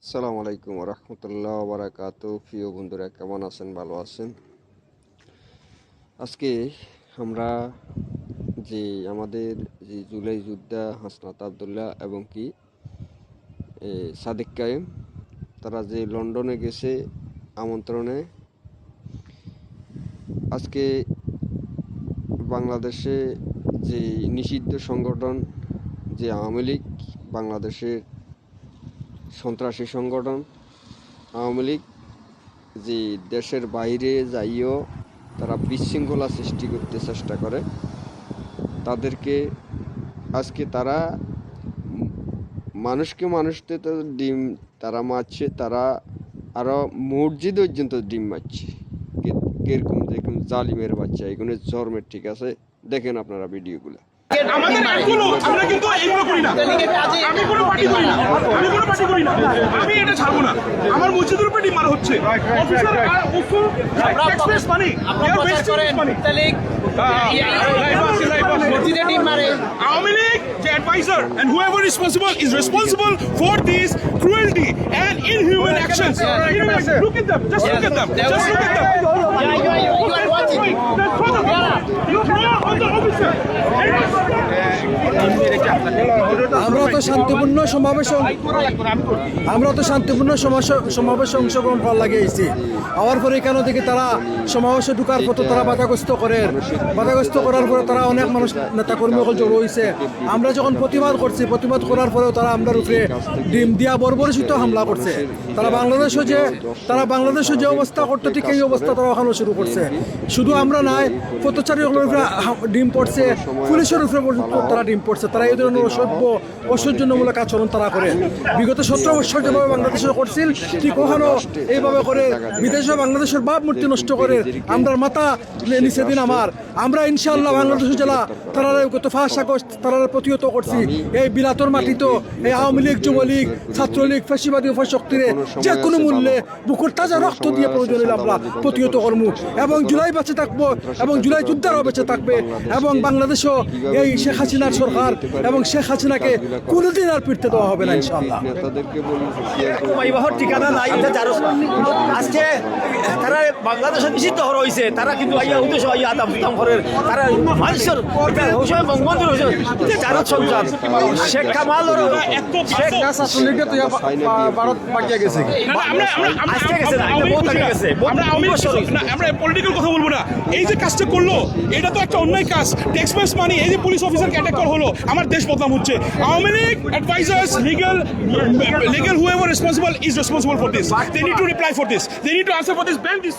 আসসালামু আলাইকুম রহমতুল্লাহ বারাকাতু। প্রিয় বন্ধুরা, কেমন আছেন? ভালো আছেন? আজকে আমরা যে আমাদের যে জুলাই যোদ্ধা হাসনাত আবদুল্লাহ এবং কি সাদিক কায়েম, তারা যে লন্ডনে গেছে আমন্ত্রণে, আজকে বাংলাদেশে যে নিষিদ্ধ সংগঠন যে আওয়ামী লীগ, বাংলাদেশের সন্ত্রাসী সংগঠন আওয়ামী লীগ, যে দেশের বাইরে যাইও তারা বিশৃঙ্খলা সৃষ্টি করতে চেষ্টা করে, তাদেরকে আজকে তারা মানুষকে তো ডিম তারা মারছে, তারা আরও মসজিদ পর্যন্ত ডিম মারছে। কিরকম যেরকম জালিমের বাচ্চা, এগুলো জন্মের। ঠিক আছে, দেখেন আপনারা ভিডিওগুলো। আমরা কিন্তু এগুলো করি না। আমি কোনো পার্টি করি না, আমি এটা ছাড়বো না। আমার মসজিদের উপরে ডিম মারা হচ্ছে। আওয়ামী লীগ যে advisor and whoever is responsible for these cruelty and inhuman actions. Look at them, just look at them, just look at them. You are watching. You throw on the officer. আমরা তো শান্তিপূর্ণ সমাবেশে অংশগ্রহণ করার লাগে এসেছি। আবার পরে কেন দেখি তারা সমাবেশে ঢুকার পর তারা বাধাগ্রস্ত করার পরে তারা অনেক মানুষ নেতাকর্মী জড়ো হয়েছে। আমরা যখন প্রতিবাদ করার পরেও তারা আমরা উপরে ডিম দিয়া বর্বরচিত হামলা করছে। তারা বাংলাদেশে যে অবস্থা করতো ঠিক এই অবস্থা তারা ওখানে শুরু করছে। শুধু আমরা নাই, পথচারীর উপরে ডিম পড়ছে, পুলিশের উপরে তারা ডিম পড়ছে। তারা এই ধরনের অসহ্যজনমূলক আচরণ তারা করে। বিগত 17 বছর যেভাবে বাংলাদেশে করছিল, ঠিক ওখানেও এইভাবে করে বিদেশে বাংলাদেশের বাপ মূর্তি নষ্ট করে আমরা মাথা নিচে দিন আমরা ইনশাআল্লাহ বাংলাদেশ জেলা তারা গত 5 আগস্ট তারা প্রতিহত করছি। এই বিলাতর মাটিতে এই আওয়ামী লীগ, যুবলীগ, ছাত্রলীগ, ফ্যাসিবাদী শক্তিরে যে কোনো মূল্যে বুকুর তাজা রক্ত দিয়ে প্রয়োজন হলে আমরা প্রতিহত করব এবং জুলাই বেঁচে থাকবো এবং জুলাই যোদ্ধারাও বেঁচে থাকবে এবং বাংলাদেশও এই শেখ হাসিনার সরকার এবং শেখ হাসিনাকে কোনোদিন আর ফিরতে দেওয়া হবে না ইনশাআল্লাহ। ঠিকানা নাই আজকে তারা বাংলাদেশে নিষিদ্ধ হয়েছে। তারা কিন্তু উদ্দেশ্য আদাম করে তারা মানুষের বঙ্গবন্ধুর জারদ সন্তান শেখ কামাল শেখ ভারত পাঠিয়ে গেছে, আজকে গেছে না, বহুত আগে গেছে। আমরা পলিটিক্যাল কথা বলবো না। এই যে কাজটা করলো, এটা তো একটা অন্যায় কাজ। ট্যাক্সপেয়ার্স মানি, এই যে পুলিশ অফিসারকে অ্যাটাক করা হলো, আমার দেশ বদনাম হচ্ছে। Awami League advisors, legal whoever responsible is responsible for this. They need to reply for this. They need to answer for this. Ban this.